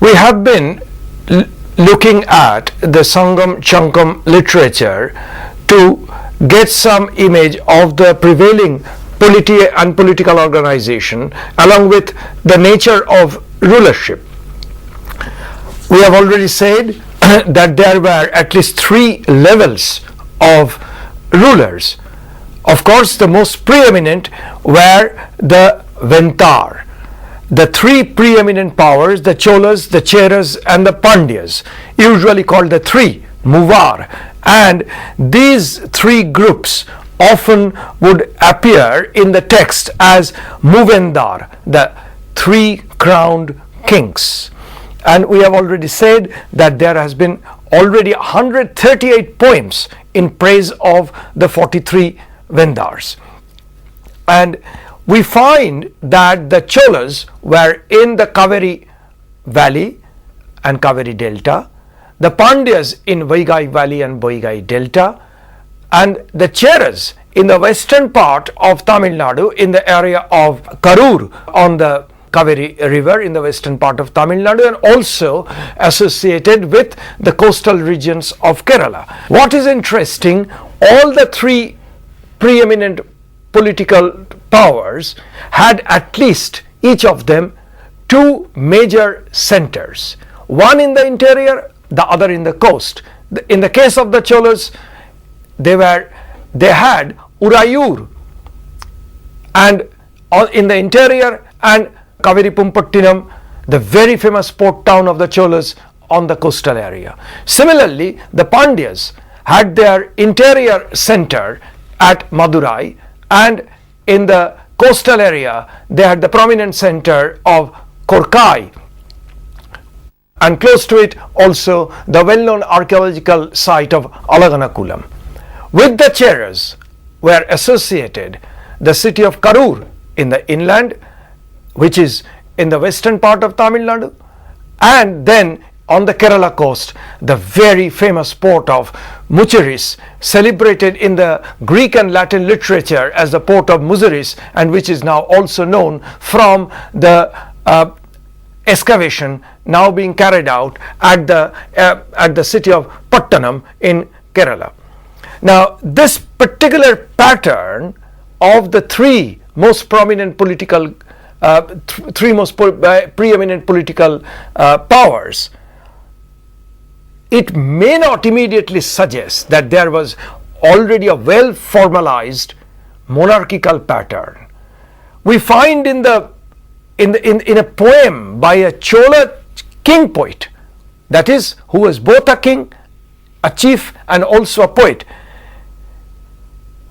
We have been looking at the Sangam Chankam literature to get some image of the prevailing polity and political organization along with the nature of rulership. We have already said that there were at least three levels of rulers. Of course, the most preeminent were the Ventar. The three preeminent powers, the Cholas, the Cheras and the Pandyas, usually called the three Muvar, and these three groups often would appear in the text as Muvendar, the three crowned kings. And we have already said that there has been already 138 poems in praise of the 43 Vendars. And we find that the Cholas were in the Kaveri Valley and Kaveri Delta, the Pandyas in Vaigai Valley and Vaigai Delta, and the Cheras in the western part of Tamil Nadu in the area of Karur on the Kaveri River in the western part of Tamil Nadu, and also associated with the coastal regions of Kerala. What is interesting, all the three preeminent political powers had at least each of them two major centers, one in the interior, the other in the coast. In the case of the Cholas, they had Urayur and in the interior, and Kaveri Pumpattinam, the very famous port town of the Cholas on the coastal area. Similarly, the Pandyas had their interior center at Madurai, and in the coastal area they had the prominent center of Korkai, and close to it also the well-known archaeological site of Alaganakulam. With the Cheras were associated the city of Karur in the inland, which is in the western part of Tamil Nadu, and then on the Kerala coast, the very famous port of Muchiris, celebrated in the Greek and Latin literature as the port of Muziris, and which is now also known from the excavation now being carried out at the city of Pattanam in Kerala. Now, this particular pattern of the three most prominent political preeminent political powers, it may not immediately suggest that there was already a well formalized monarchical pattern. We find in a poem by a Chola king poet, that is, who was both a king, a chief and also a poet,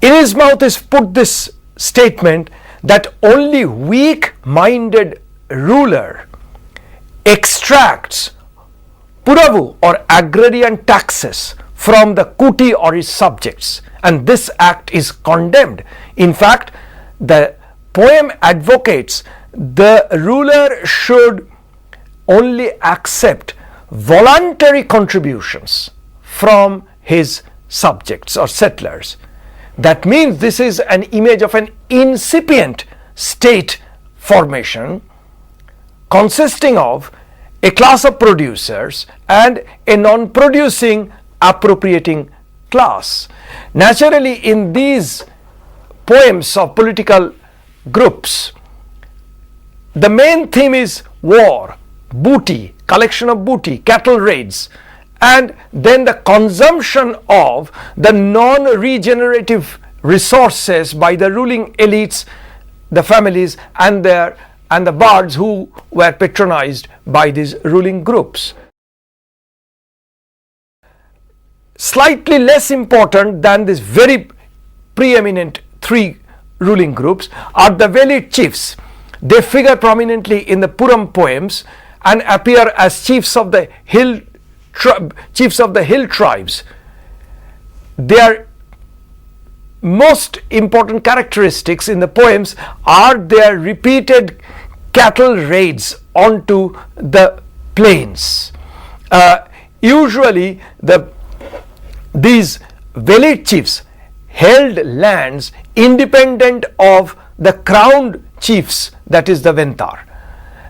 in his mouth is put this statement that only weak-minded ruler extracts Puravu or agrarian taxes from the Kuti or his subjects, and this act is condemned. In fact, the poem advocates the ruler should only accept voluntary contributions from his subjects or settlers. That means this is an image of an incipient state formation consisting of a class of producers and a non-producing appropriating class. Naturally, in these poems of political groups, the main theme is war, booty, collection of booty, cattle raids, and then the consumption of the non-regenerative resources by the ruling elites, the families and the bards who were patronized by these ruling groups. Slightly less important than this very preeminent three ruling groups are the village chiefs. They figure prominently in the Puram poems and appear as chiefs of the hill tribes. Their most important characteristics in the poems are their repeated cattle raids onto the plains. Usually these village chiefs held lands independent of the crowned chiefs, that is the Ventar,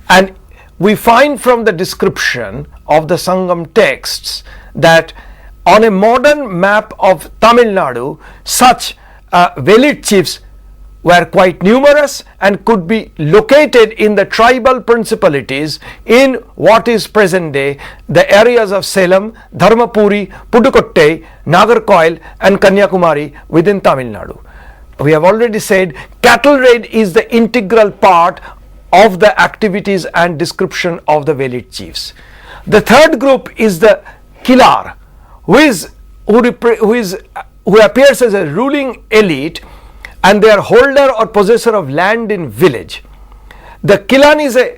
and we find from the description of the Sangam texts that on a modern map of Tamil Nadu, such village chiefs were quite numerous and could be located in the tribal principalities in what is present day the areas of Salem, Dharmapuri, Pudukkottai, Nagarkoil and Kanyakumari within Tamil Nadu. We have already said cattle raid is the integral part of the activities and description of the village chiefs. The third group is the Kilar, who appears as a ruling elite and they are holder or possessor of land in village. The Kilan is a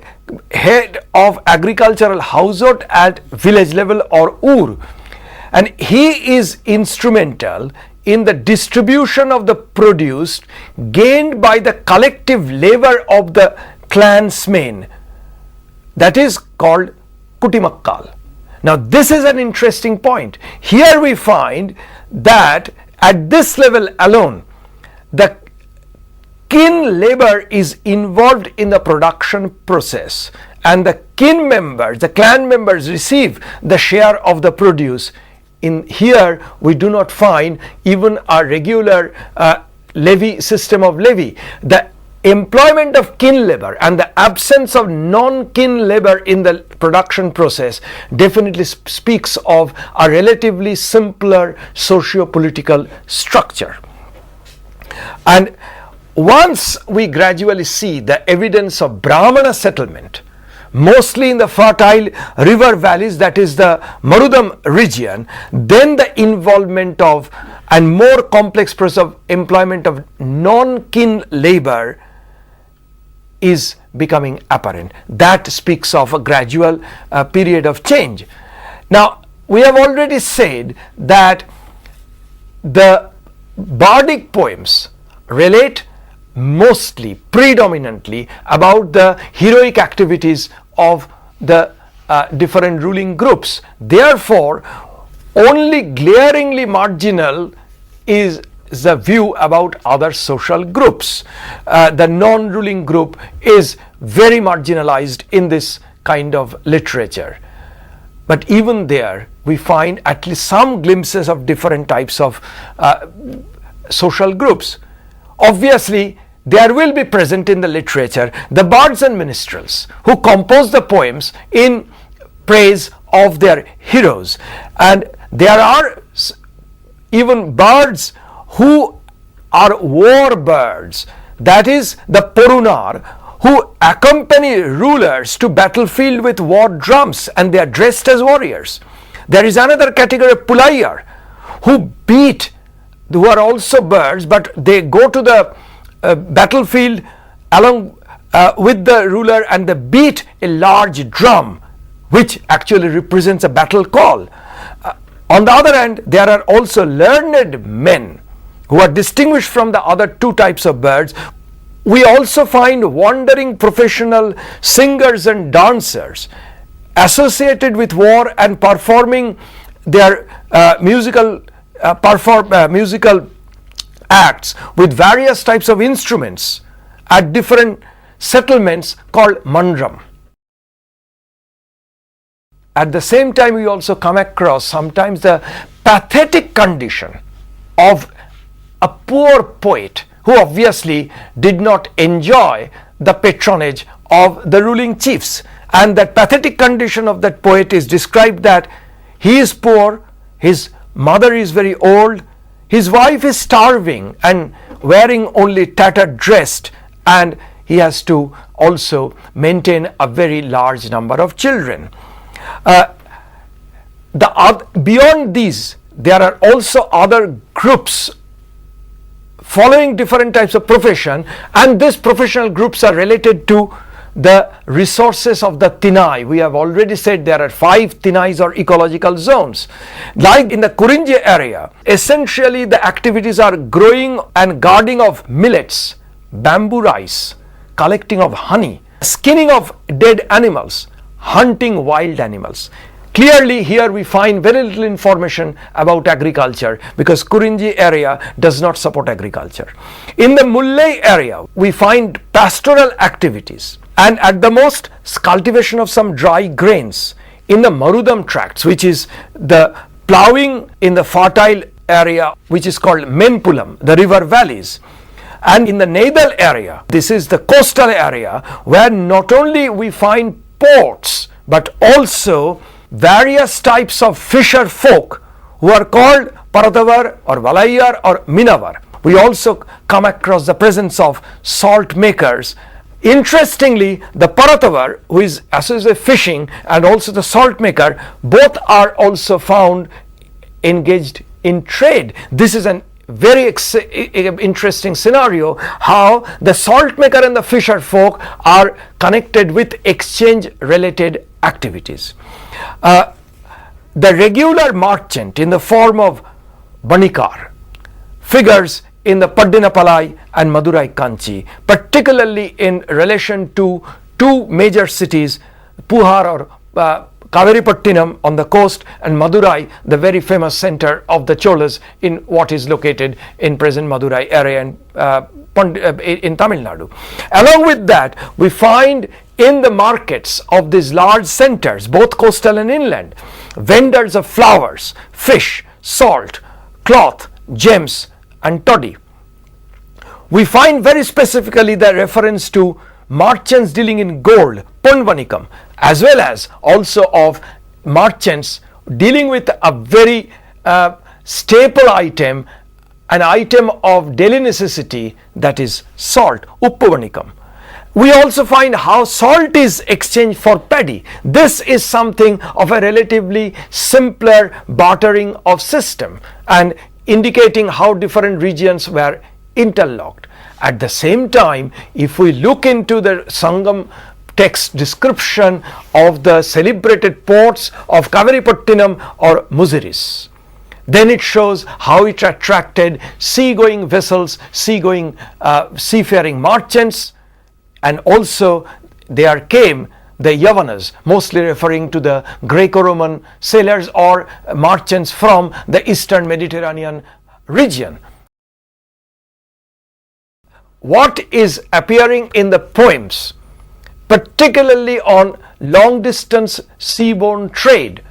head of agricultural household at village level or Ur, and he is instrumental in the distribution of the produce gained by the collective labor of the clansmen, that is called Kutimakkal. Now this is an interesting point. Here we find that at this level alone the kin labor is involved in the production process and the kin members, the clan members receive the share of the produce. In here we do not find even a regular levy system of levy. The employment of kin labor and the absence of non-kin labor in the production process definitely speaks of a relatively simpler socio-political structure. And once we gradually see the evidence of Brahmana settlement, mostly in the fertile river valleys, that is the Marudam region, then the involvement of and more complex process of employment of non-kin labor is becoming apparent. That speaks of a gradual period of change. Now, we have already said that the bardic poems relate mostly, predominantly about the heroic activities of the different ruling groups. Therefore, only glaringly marginal is the view about other social groups. The non-ruling group is very marginalized in this kind of literature. But even there, we find at least some glimpses of different types of social groups. Obviously, there will be present in the literature the bards and minstrels who compose the poems in praise of their heroes, and there are even birds who are war birds, that is the Porunar, who accompany rulers to battlefield with war drums and they are dressed as warriors. There is another category, Pulayar, who are also birds, but they go to the battlefield along with the ruler and they beat a large drum which actually represents a battle call. On the other hand, there are also learned men who are distinguished from the other two types of birds. We also find wandering professional singers and dancers associated with war and performing their musical acts with various types of instruments at different settlements called mandram. At the same time, we also come across sometimes the pathetic condition of a poor poet who obviously did not enjoy the patronage of the ruling chiefs, and that pathetic condition of that poet is described that he is poor, his mother is very old, his wife is starving and wearing only tattered dress, and he has to also maintain a very large number of children. Beyond these, there are also other groups following different types of profession, and these professional groups are related to the resources of the Tinai. We have already said there are 5 Tinais or ecological zones. Like in the Kurinji area, essentially the activities are growing and guarding of millets, bamboo rice, collecting of honey, skinning of dead animals, hunting wild animals. Clearly here we find very little information about agriculture because Kurinji area does not support agriculture. In the Mullai area we find pastoral activities and at the most cultivation of some dry grains in the Marudam tracts, which is the ploughing in the fertile area which is called Menpulam, the river valleys. And in the Neidal area, this is the coastal area where not only we find ports but also various types of fisher folk who are called Paratavar or Valayar or Minavar. We also come across the presence of salt makers. Interestingly, the Paratavar, who is associated with fishing, and also the salt maker, both are also found engaged in trade. This is an very interesting scenario, how the salt maker and the fisher folk are connected with exchange related activities. The regular merchant in the form of Banikar figures in the Paddinapalai and Madurai Kanchi, particularly in relation to two major cities, Puhar or Kaveripattinam on the coast, and Madurai, the very famous center of the Cholas in what is located in present Madurai area in Tamil Nadu. Along with that, we find in the markets of these large centers, both coastal and inland, vendors of flowers, fish, salt, cloth, gems and toddy. We find very specifically the reference to merchants dealing in gold, Ponvanikam, as well as also of merchants dealing with a very staple item, an item of daily necessity, that is salt, Uppavanikam. We also find how salt is exchanged for paddy. This is something of a relatively simpler bartering of system and indicating how different regions were interlocked. At the same time, if we look into the Sangam text description of the celebrated ports of Kaveripattinam or Muziris, then it shows how it attracted seagoing vessels, seafaring merchants, and also there came the Yavanas, mostly referring to the Greco-Roman sailors or merchants from the eastern Mediterranean region. What is appearing in the poems, particularly on long distance seaborne trade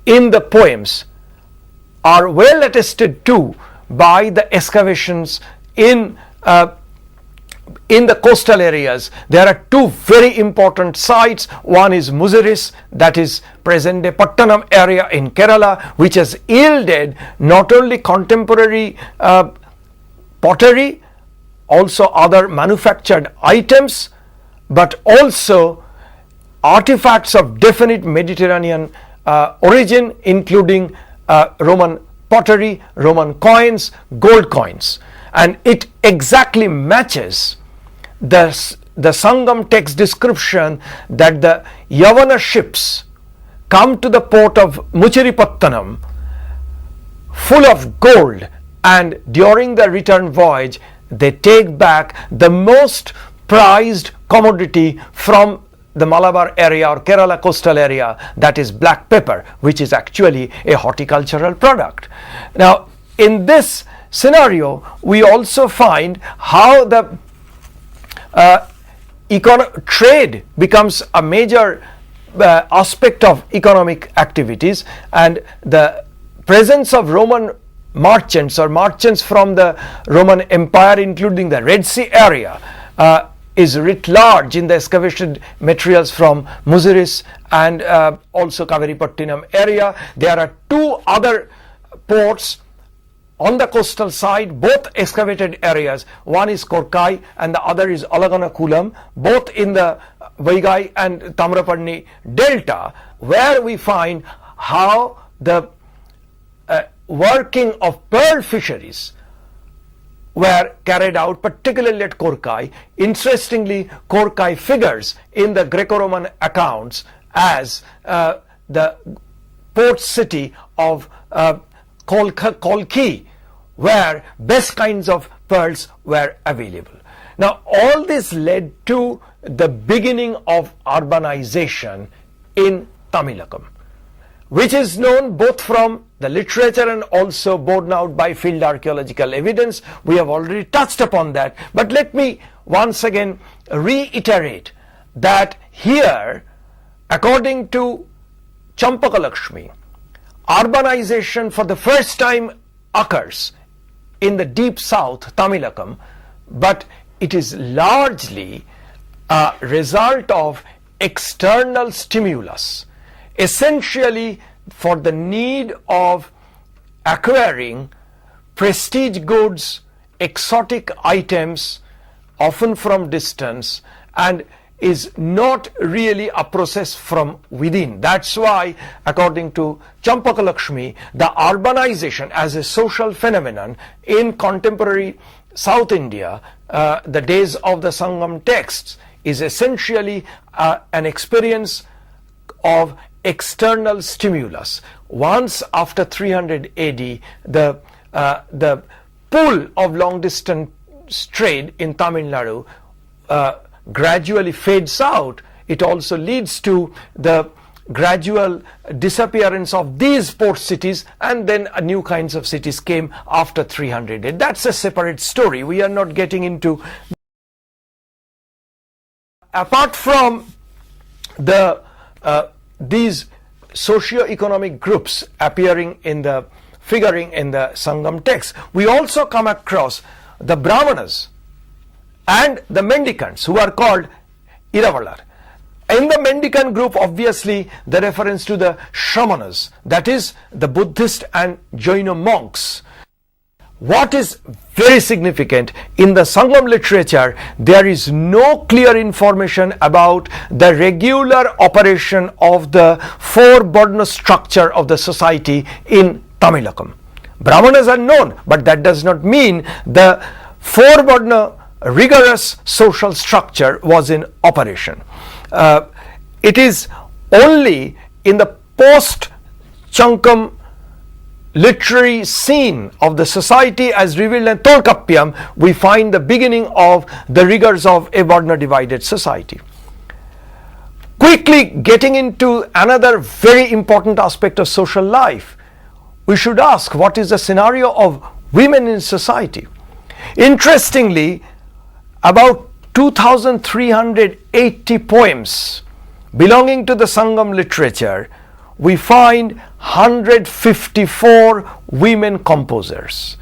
in the poems, are well attested to by the excavations in the coastal areas. There are two very important sites. One is Muziris, that is present day Pattanam area in Kerala, which has yielded not only contemporary pottery, also other manufactured items, but also artifacts of definite Mediterranean origin, including Roman pottery, Roman coins, gold coins. And it exactly matches the Sangam text description that the Yavana ships come to the port of Muchiripattanam full of gold, and during the return voyage they take back the most prized commodity from the Malabar area or Kerala coastal area, that is black pepper, which is actually a horticultural product. Now, in this scenario, we also find how the trade becomes a major aspect of economic activities, and the presence of Roman merchants or merchants from the Roman Empire, including the Red Sea area, is writ large in the excavation materials from Muziris and also Kaveripattinam area. There are two other ports on the coastal side, both excavated areas. One is Korkai and the other is Alaganakulam, both in the Vaigai and Tamrapadni delta, where we find how the working of pearl fisheries were carried out, particularly at Korkai. Interestingly, Korkai figures in the Greco-Roman accounts as the port city of Kolki, where best kinds of pearls were available. Now, all this led to the beginning of urbanization in Tamilakam, which is known both from the literature and also borne out by field archaeological evidence. We have already touched upon that, but let me once again reiterate that here, according to Champakalakshmi, urbanization for the first time occurs in the deep south, Tamilakam, but it is largely a result of external stimulus, essentially for the need of acquiring prestige goods, exotic items, often from distance, and is not really a process from within. That's why, according to Champakalakshmi, the urbanization as a social phenomenon in contemporary South India, the days of the Sangam texts, is essentially an experience of external stimulus. Once after 300 AD, the pull of long distance trade in Tamil Nadu gradually fades out. It also leads to the gradual disappearance of these port cities, and then new kinds of cities came after 300 AD. That's a separate story. We are not getting into. Apart from the these socio-economic groups figuring in the Sangam text, we also come across the Brahmanas and the mendicants, who are called Iravalar. In the mendicant group, obviously the reference to the Shamanas, that is the Buddhist and Jaina monks. What is very significant, in the Sangam literature, there is no clear information about the regular operation of the four Varna structure of the society in Tamilakam. Brahmanas are known, but that does not mean the four Varna rigorous social structure was in operation. It is only in the post-Chankam literary scene of the society as revealed in Tolkappiyam, we find the beginning of the rigors of a Varna divided society. Quickly getting into another very important aspect of social life, we should ask, what is the scenario of women in society? Interestingly, about 2,380 poems belonging to the Sangam literature, we find 154 women composers.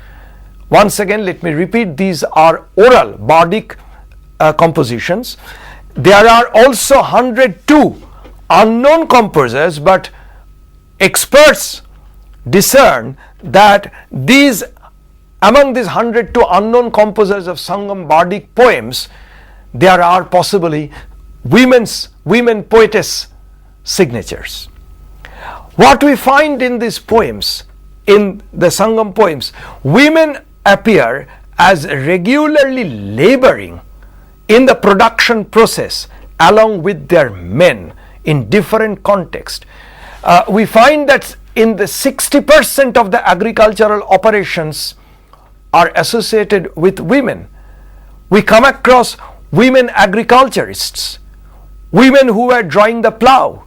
Once again, let me repeat, these are oral bardic compositions. There are also 102 unknown composers, but experts discern that among these 102 unknown composers of Sangam bardic poems, there are possibly women poetess signatures. What we find in these poems, in the Sangam poems, women appear as regularly laboring in the production process along with their men in different contexts. We find that in the 60% of the agricultural operations are associated with women. We come across women agriculturists, women who were drawing the plow,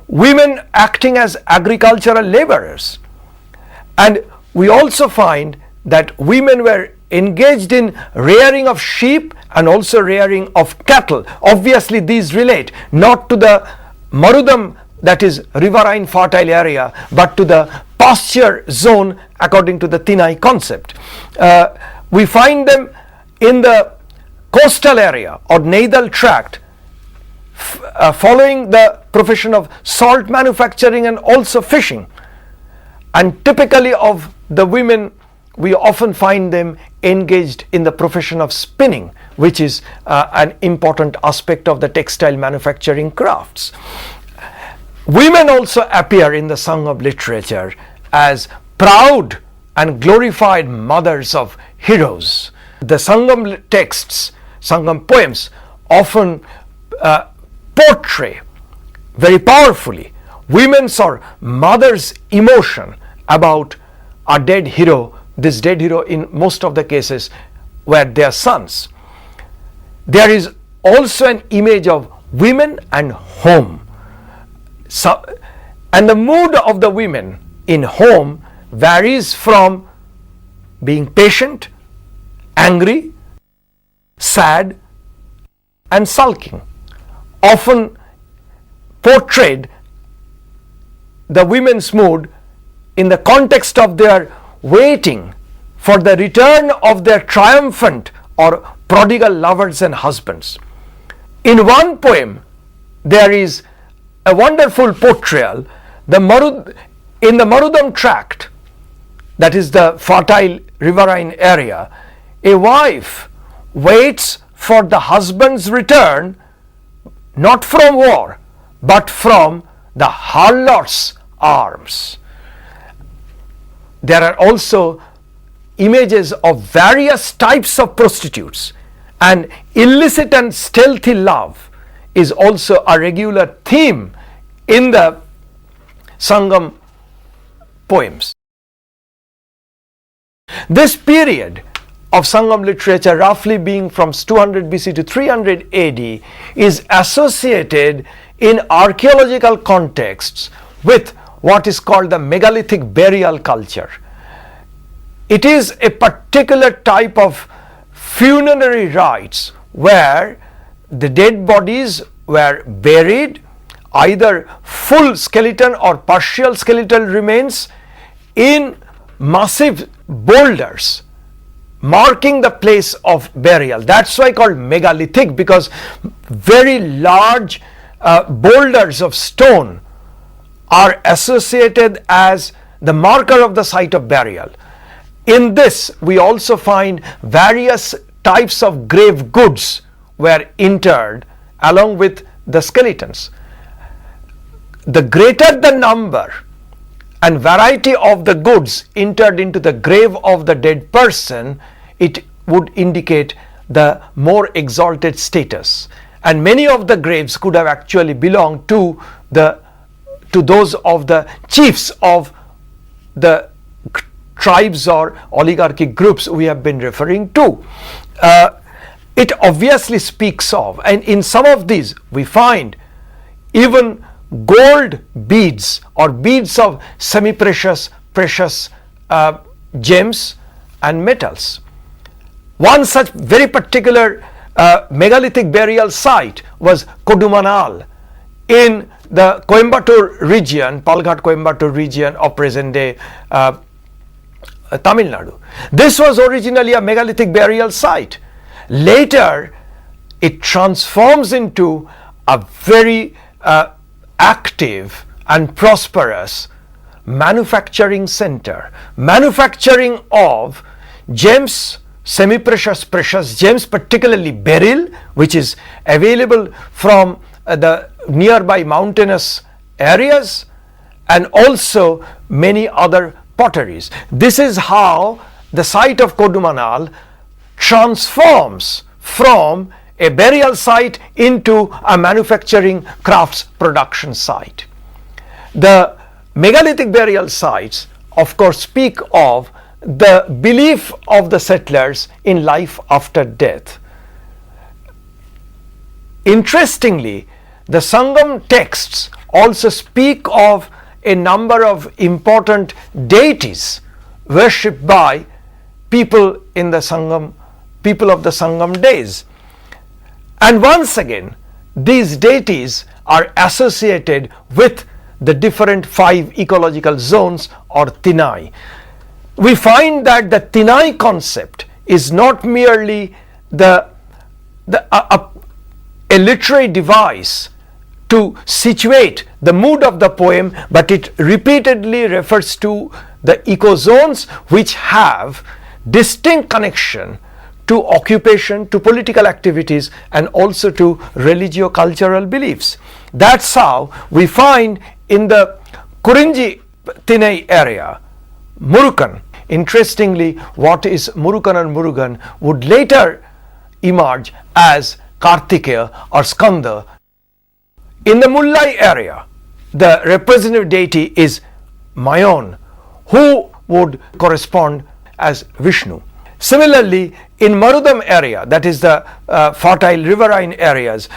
women acting as agricultural laborers. And we also find that women were engaged in rearing of sheep and also rearing of cattle. Obviously these relate not to the Marudam, that is riverine fertile area, but to the pasture zone according to the Tinai concept. We find them in the coastal area or Neidal tract, following the profession of salt manufacturing and also fishing. And typically of the women, we often find them engaged in the profession of spinning, which is an important aspect of the textile manufacturing crafts. Women also appear in the Sangam literature as proud and glorified mothers of heroes. The Sangam texts, Sangam poems, often portray very powerfully women's or mother's emotion about a dead hero. This dead hero in most of the cases were their sons. There is also an image of women and home. And the mood of the women in home varies from being patient, angry, sad, and sulking. often portrayed the women's mood in the context of their waiting for the return of their triumphant or prodigal lovers and husbands. In one poem, there is a wonderful portrayal. In the Marudam tract, that is the fertile riverine area, a wife waits for the husband's return not from war but from the harlot's arms. There are also images of various types of prostitutes, and illicit and stealthy love is also a regular theme in the Sangam poems. This period of Sangam literature, roughly being from 200 BC to 300 AD, is associated in archaeological contexts with what is called the megalithic burial culture. It is a particular type of funerary rites where the dead bodies were buried, either full skeleton or partial skeletal remains, in massive boulders marking the place of burial. That's why called megalithic, because very large boulders of stone are associated as the marker of the site of burial. In this, we also find various types of grave goods were interred along with the skeletons. The greater the number and variety of the goods interred into the grave of the dead person, it would indicate the more exalted status. And many of the graves could have actually belonged to those of the chiefs of the tribes or oligarchic groups we have been referring to. It obviously speaks of, and in some of these we find even gold beads or beads of semi-precious, precious gems and metals. One such very particular megalithic burial site was Kodumanal in the Coimbatore region, Palghat Coimbatore region of present day Tamil Nadu. This was originally a megalithic burial site. Later, it transforms into a very active and prosperous manufacturing center. Manufacturing of gems, semi-precious, precious gems, particularly beryl, which is available from the nearby mountainous areas, and also many other potteries. This is how the site of Kodumanal transforms from a burial site into a manufacturing crafts production site. The megalithic burial sites, of course, speak of the belief of the settlers in life after death. Interestingly, the Sangam texts also speak of a number of important deities worshipped by people in the Sangam, people of the Sangam days. And once again, these deities are associated with the different 5 ecological zones or Tinai. We find that the Tinai concept is not merely a literary device to situate the mood of the poem, but it repeatedly refers to the ecozones which have distinct connection to occupation, to political activities, and also to religio-cultural beliefs. That's how we find in the Kurinji Tinai area, Murukan. Interestingly, what is Murukan and Murugan would later emerge as Kartikeya or Skanda. In the Mullai area, the representative deity is Mayon, who would correspond as Vishnu. Similarly, in Marudam area, that is the fertile riverine areas,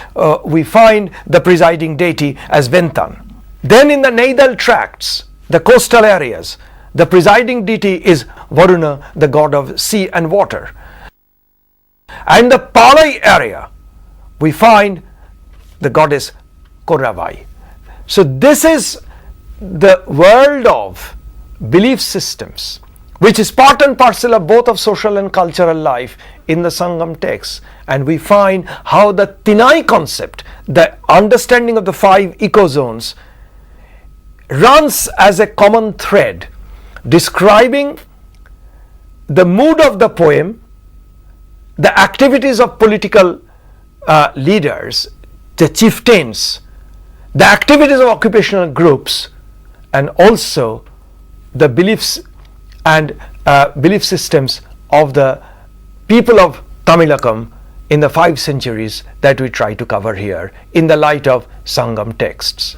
we find the presiding deity as Ventan. Then in the Naidal tracts, the coastal areas, the presiding deity is Varuna, the god of sea and water. And the Palai area, we find the goddess Koravai. So this is the world of belief systems, which is part and parcel of both of social and cultural life in the Sangam text. And we find how the Tinai concept, the understanding of the 5 ecozones, runs as a common thread, describing the mood of the poem, the activities of political leaders, the chieftains, the activities of occupational groups, and also the beliefs and belief systems of the people of Tamilakam in the 5 centuries that we try to cover here in the light of Sangam texts.